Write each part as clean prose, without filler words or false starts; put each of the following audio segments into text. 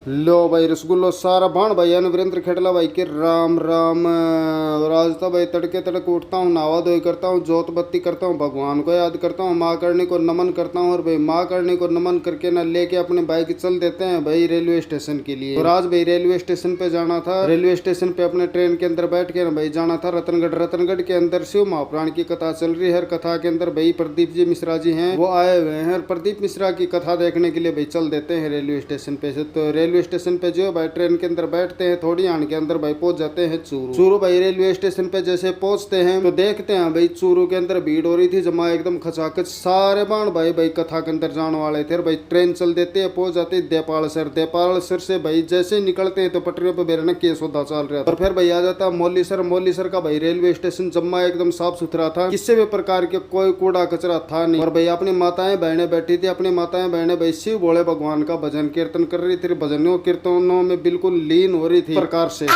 लो भाई रसगुल्लो सारा भाण भाई वीरेंद्र खेड़ला भाई के राम राम। और आज तो भाई तड़के तड़के उठता हूँ, नहावा धोई करता हूँ, जोत बत्ती करता हूँ, भगवान को याद करता हूँ, माँ करनी को नमन करता हूँ। और भाई माँ करनी को नमन करके ना लेके अपने बाइक चल देते हैं भाई रेलवे स्टेशन के लिए। और आज भाई रेलवे स्टेशन पे जाना था, रेलवे स्टेशन पे अपने ट्रेन के अंदर बैठ के ना भाई जाना था रतनगढ़। रतनगढ़ के अंदर शिव महापुराण की कथा चल रही है। कथा के अंदर भाई प्रदीप जी मिश्रा जी हैं, वो आए हुए हैं। प्रदीप मिश्रा की कथा देखने के लिए भाई चल देते हैं रेलवे स्टेशन पे से। तो रेलवे स्टेशन पे जो भाई ट्रेन के अंदर बैठते हैं, थोड़ी आन के अंदर भाई पहुंच जाते हैं चूरू। चूरू भाई रेलवे स्टेशन पे जैसे पहुंचते हैं तो देखते हैं भाई चूरू के अंदर भीड़ हो रही थी जमा एकदम खचाखच। सारे बाण भाई कथा के अंदर जाने वाले थे। भाई ट्रेन चल देते हैं, पहुंच जाते देपाल सर। देपाल सर से भाई जैसे निकलते हैं तो पटरियों पर बेरना केस होता चल रहा था। और फिर भाई आ जाता मौली सर। मौली सर का भाई रेलवे स्टेशन जम्मा एकदम साफ सुथरा था, किसी भी प्रकार के कोई कूड़ा कचरा था नहीं। और भाई अपनी माताएं बहनें बैठी थी, अपनी माताएं बहनें भाई शिव भोले भगवान का भजन कीर्तन कर रही थी। भजनों कीर्तनों में बिल्कुल लीन हो रही थी प्रकार से।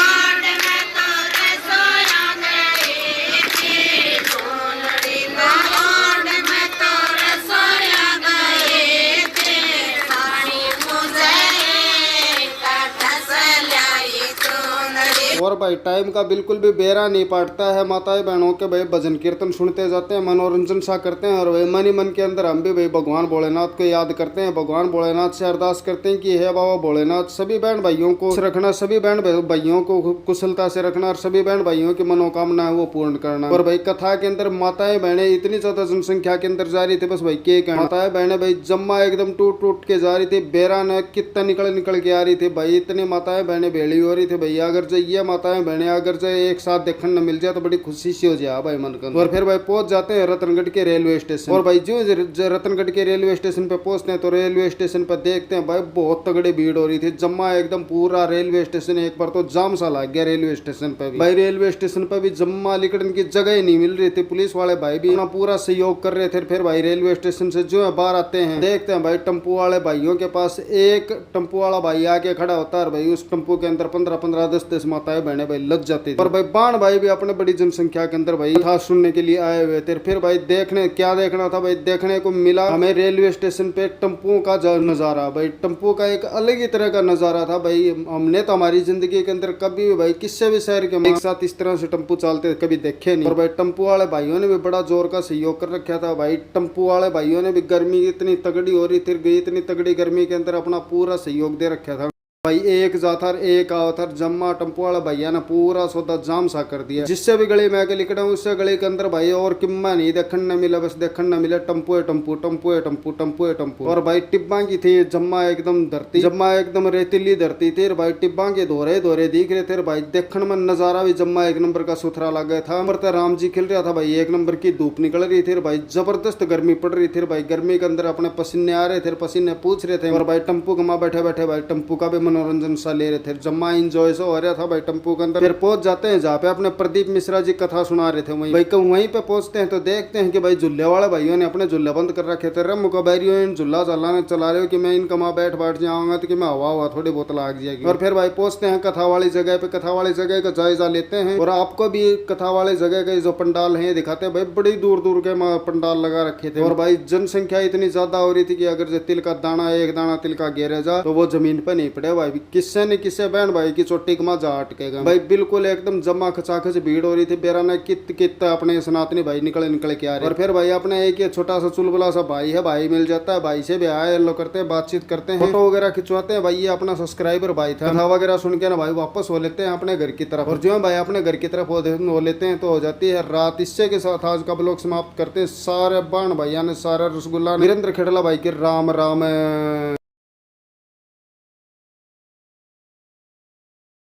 और भाई टाइम का बिल्कुल भी बेरा नहीं पाटता है। माताएं बहनों के भाई भजन कीर्तन सुनते जाते हैं, मनोरंजन सा करते हैं। और भाई मन ही मन के अंदर हम भी भाई भगवान भोलेनाथ को याद करते हैं, भगवान भोलेनाथ से अरदास करते हैं कि हे बाबा भोलेनाथ सभी बहन भाइयों को रखना, सभी बहन भाइयों को कुशलता से रखना और सभी बहन भाइयों की मनोकामना है वो पूर्ण करना। और भाई कथा के अंदर माताएं बहनें इतनी ज्यादा जनसंख्या के अंदर जा रही थी, बस भाई के कहना। माताएं बहनें भाई जम्मा एकदम टूट टूट के जा रही थी, बेरा न कितना निकल के आ रही थी भाई। इतनी माताएं बहनें भेड़ी हो रही थी भाई। अगर जो ये माताएं बहनें अगर जो एक साथ देखने न मिल जाए तो बड़ी खुशी सी हो जाए भाई मन का। और फिर भाई पहुंच जाते हैं रतनगढ़ के रेलवे स्टेशन। और भाई जो रतनगढ़ के रेलवे स्टेशन पे पहुंचते हैं तो रेलवे स्टेशन पे देखते हैं भाई बहुत तगड़ी भीड़ हो रही थी जम्मा एकदम पूरा रेलवे स्टेशन। एक बार तो जाम सा लग गया रेलवे स्टेशन पे भी। भाई रेलवे स्टेशन पे भी जम्मा लिकड़न की जगह ही नहीं मिल रही थी। पुलिस वाले भाई भी अपना पूरा सहयोग कर रहे थे। फिर भाई रेलवे स्टेशन से जो है बाहर आते हैं, देखते हैं भाई टेम्पो वाले भाइयों के पास एक टेम्पो वाला भाई आके खड़ा होता है। भाई उस टेम्पो के अंदर 15-15 10-10 माताएं बहने भाई लग जाती थी। और भाई बाण भाई भी अपने बड़ी जनसंख्या के अंदर भाई कथा सुनने के लिए आए हुए थे। फिर भाई देखने क्या देखना था भाई, देखने को मिला हमें रेलवे स्टेशन पे टेम्पो का नजारा। भाई टेम्पो का एक अलग ही तरह का नजारा था भाई। हमने तो हमारी जिंदगी के अंदर कभी भी भाई किसी भी शहर के एक साथ इस तरह से टेम्पो चलते कभी देखे नहीं। और भाई टेम्पो वाले भाइयों ने भी बड़ा जोर का सहयोग कर रखा था। भाई टेम्पो वाले भाइयों ने भी गर्मी इतनी तगड़ी हो रही थी, इतनी तगड़ी गर्मी के अंदर अपना पूरा सहयोग दे रखा था भाई। एक जाथर एक आवथर जम्मा टेम्पो वाला भैया ने पूरा सौदा जाम सा कर दिया। जिससे भी गली में आके लिखा हूँ उससे गली के अंदर भाई और किम्मा नहीं देखने न मिला, बस देखने न मिला tempo tempo tempo tempo tempo tempo. और भाई टिब्बा की थी जम्मा एकदम धरती, जम्मा एकदम रेतीली धरती थी। भाई टिब्बा के दोहरे दोहरे दिख रहे थे भाई। देखने में नजारा भी जम्मा एक नंबर का सुथरा लग गया था। पर राम जी खिल रहा था भाई, एक नंबर की धूप निकल रही थी भाई, जबरदस्त गर्मी पड़ रही थी भाई। गर्मी के अंदर अपने पसीने आ रहे थे, पसीने पूछ रहे थे। और भाई टेम्पो के माँ बैठे बैठे भाई टेम्पो का भी मनोरंजन सा ले रहे थे, जम्मा इंजॉय सा हो रहा था भाई टेम्पो के अंदर। फिर पहुंच जाते हैं जहाँ पे अपने प्रदीप मिश्रा जी कथा सुना रहे थे वहीं पे पहुंचते हैं तो देखते हैं कि भाई झूले वाले भाइयों ने अपने झूले बंद कर रखे थे। मुका बैरियो झूला चला रहे हो कि मैं इनका माँ बैठ जाऊंगा तो कि मैं हवा थोड़ी बहुत लाग जाएगी। और फिर भाई पहुंचते हैं कथा वाली जगह पे, कथा वाली जगह का जायजा लेते हैं। और आपको भी कथा वाली जगह के जो पंडाल है दिखाते हैं भाई, बड़ी दूर दूर के पंडाल लगा रखे थे। और भाई जनसंख्या इतनी ज्यादा हो रही थी कि अगर तिल का दाना एक दाना तिल का गिरे जा तो वो जमीन पे नहीं पड़े भाई। किससे बहन भाई की चोटी कमा जा अटकेगा भाई। बिल्कुल एकदम जमा खचाखच भीड़ हो रही थी। बेरा ने कित अपने सनातनी भाई निकल के आ रहे। और फिर भाई अपने एक ये छोटा सा चुलबुला सा भाई है, भाई मिल जाता है, भाई से भी आए लो करते हैं, बातचीत करते हैं, फोटो वगैरह खिंचवाते हैं भाई। ये अपना सब्सक्राइबर भाई था, कथा वगैरह सुन के ना भाई वापस हो लेते हैं अपने घर की तरफ। और जो भाई अपने घर की तरफ हो लेते हैं तो हो जाती है रात। इससे के साथ आज का ब्लॉग समाप्त करते हैं। सारे बाण भैया ने सारा रसगुल्ला वीरेंद्र खेड़ला भाई के राम राम।